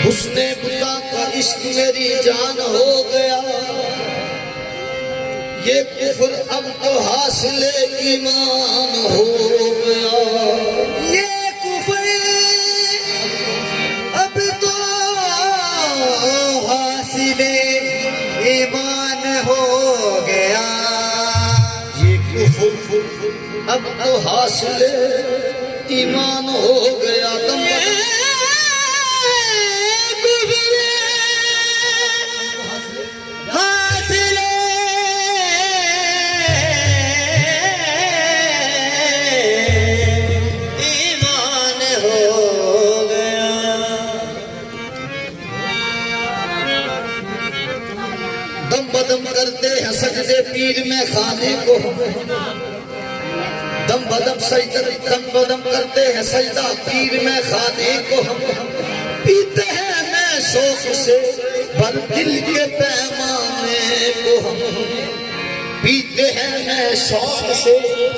उसने खुदा का इश्क मेरी जान हो गया। ये कुफ्र अब तो हासिल ईमान हो गया। ये कुफ्र अब तो हासिल ईमान हो गया। ये कुफ्र अब तो हासिल ईमान हो गया। दम बदम करते हैं सजदे पीर में खाने को। दम बदम करते हैं सजदा पीर में खाने को। हम पीते हैं मैं शौक से पर दिल के पैमाने को। हम पीते हैं मैं शौक से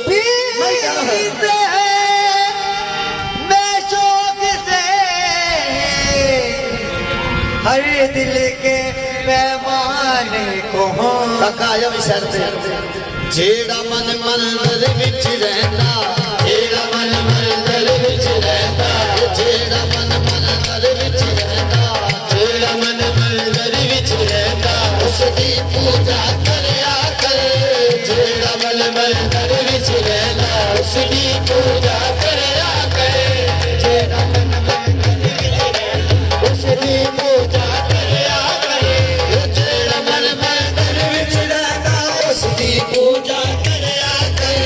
पीते हैं मैं शौक से हर दिल के पैमाने को। तकाया विसर जेड़ा मन मंदिर विच रहंदा, जेड़ा मन मंदिर विच रहंदा, जेड़ा मन मंदिर विच रहंदा, जेड़ा मन मंदिर विच रहंदा, उसदी पूजा करया कर। जेड़ा मन मंदिर विच रहंदा, उसदी पूजा करया कर। जेड़ा मन मंदिर विच रहंदा, उसदी पूजा करया कर। जेड़ा मन मंदिर विच रहंदा, उसदी पूजा करया कर।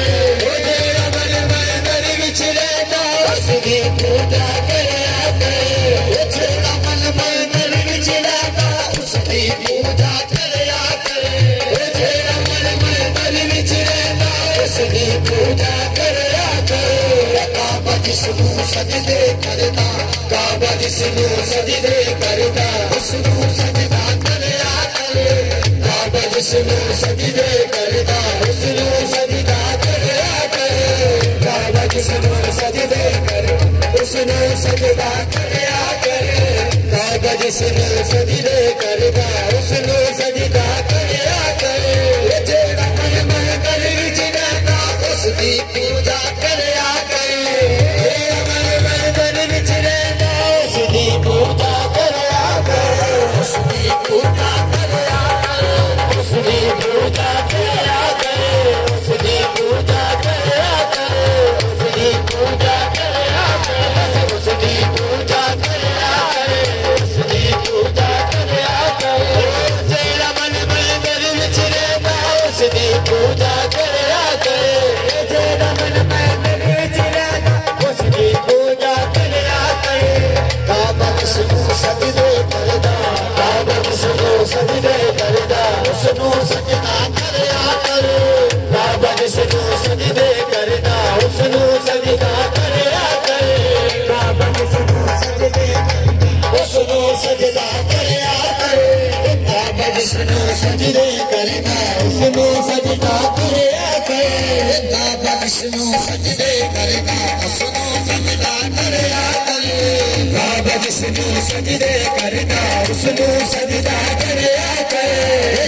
जेड़ा मन मंदिर विच रहंदा, उसदी पूजा करया कर। जेड़ा मन मंदिर विच रहंदा, उसदी पूजा करया कर। जेड़ा मन मंदिर विच रहंदा, उसदी पूजा करया कर। काबा जिसनू सजदे करदा, काबा जिसनू सजदे करदा, उसनू सजदा करया कर। काबा जिसनू सजदे करदा, उसनू सजदा करया कर। काबा जिसनू सजदे करदा, उसनू सजदा करया कर। काबा जिसनू सजदे करदा, उसनू सजदा करया कर। जेड़ा मन मंदिर विच रहंदा, उसदी पूजा करया कर। जेड़ा मन मंदिर विच रहंदा, उसदी पूजा करया कर। उसदी पूजा करया कर। उसदी पूजा करया कर। उसदी पूजा करया कर। उसदी पूजा करया कर। उसदी पूजा करया कर। उसदी पूजा करया कर। जेड़ा मन मंदिर विच रहंदा, उसदी पूजा करया कर। जेड़ा मन मंदिर विच रहंदा, उसदी पूजा करया कर। काबा जिसनू सजदे करदा, काबा जिसनू सजदे करदा, उसनू सजदा करया कर। काबा जिसनू सजदे करदा, उसनू सजदा करया कर। काबा जिसनू सजदे करदा, उसनू सजदा करया कर। काबा जिसनू सजदे करदा, उसनू सजदा करया कर। काबा जिसनू सजदे करदा, उसनू सजदा करया कर। काबा जिसनू सजदे करदा, उसनू सजदा करया कर।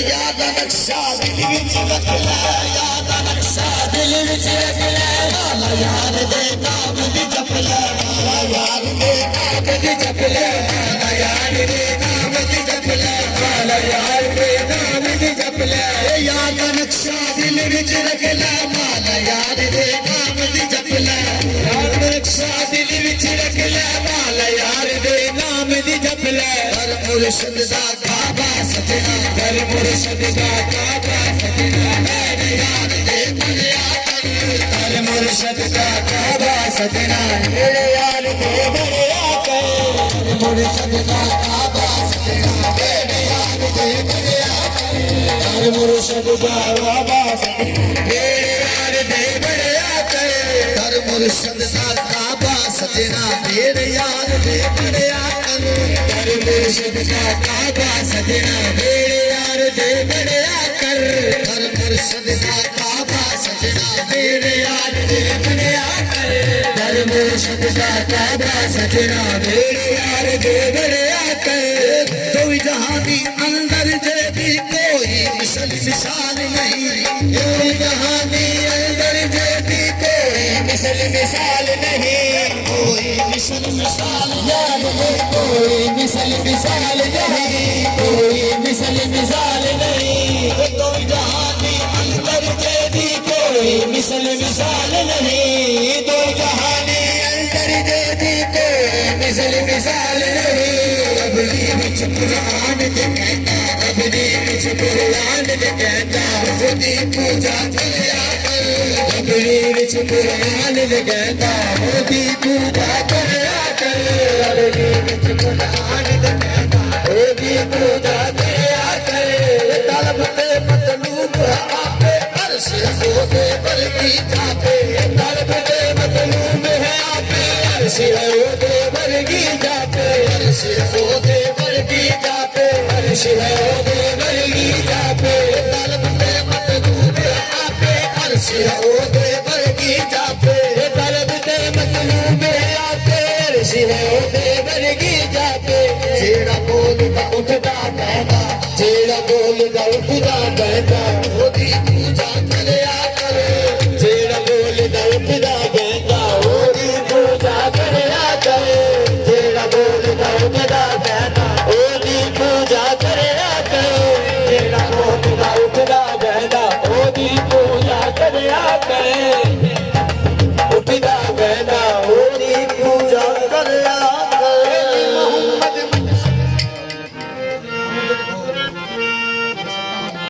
याद नक्शा दिल विच रख ले, याद नक्शा दिल विच रख ले। वाला यार दे नाम दी जप ले, वाला यार दे नाम दी जप ले। वाला यार दे नाम दी जप ले, वाला यार दे नाम दी जप ले। याद नक्शा दिल विच रख ले, वाला यार दे नाम दी जप ले। याद नक्शा दिल विच रख ले, वाला यार दे नाम दी जप ले। हर मुर्शिद दा काबा सजना, हर मुर्शिद दा काबा सजना, मेरे यार दे बढ़िया कर। हर मुर्शिद दा काबा सजना, मेरे यार दे बढ़िया कर। हर मुर्शिद दा काबा सजना, मेरे यार दे बढ़िया कर। हर मुर्शिद दा काबा सजना, मेरे यार दे बढ़िया कर। हर मुर्शिद दा काबा सजना, मेरे यार दे बढ़िया कर। हर मुर्शिद दा काबा सजना, मेरे यार दे बढ़िया कर। हर मुर्शिद दा काबा काबा सजना मेरे यार दे बनया करे दर मुर्शिद दा काबा सजना मेरे यार दे बनया करे दो जहां दी अंदर जेदी कोई मिसाल नहीं दो जहां दी अंदर जेदी कोई मिसाल नहीं कोई मिसाल यार दे कोई मिसाल नहीं कोई मिसाल नहीं दो जहां दी अंदर जेदी कोई मिसाल नहीं दो जहां दी अंदर जेदी कोई मिसाल नहीं रबी विच कुरान दे कहता रबी विच कुरान दे कहता खुदी पूजा करिया कर रबी विच कुरान दे कहता खुदी पूजा करिया कर रबी विच कुरान दे कहता खुदी पूजा करिया कर तलब ते मतलूब आपे अर्श होते बल्कि जाते तलब ते मतलूब है आपे अर्श होते बल्कि जाते अर्श होते बल्कि जाते अर्श होते बल्कि जाते तलब ते मतलूब आपे अर्श होते बल्कि जाते तलब ते मतलूब आपे अर्श होते बल्कि जाते जेड़ा बोलदा उठदा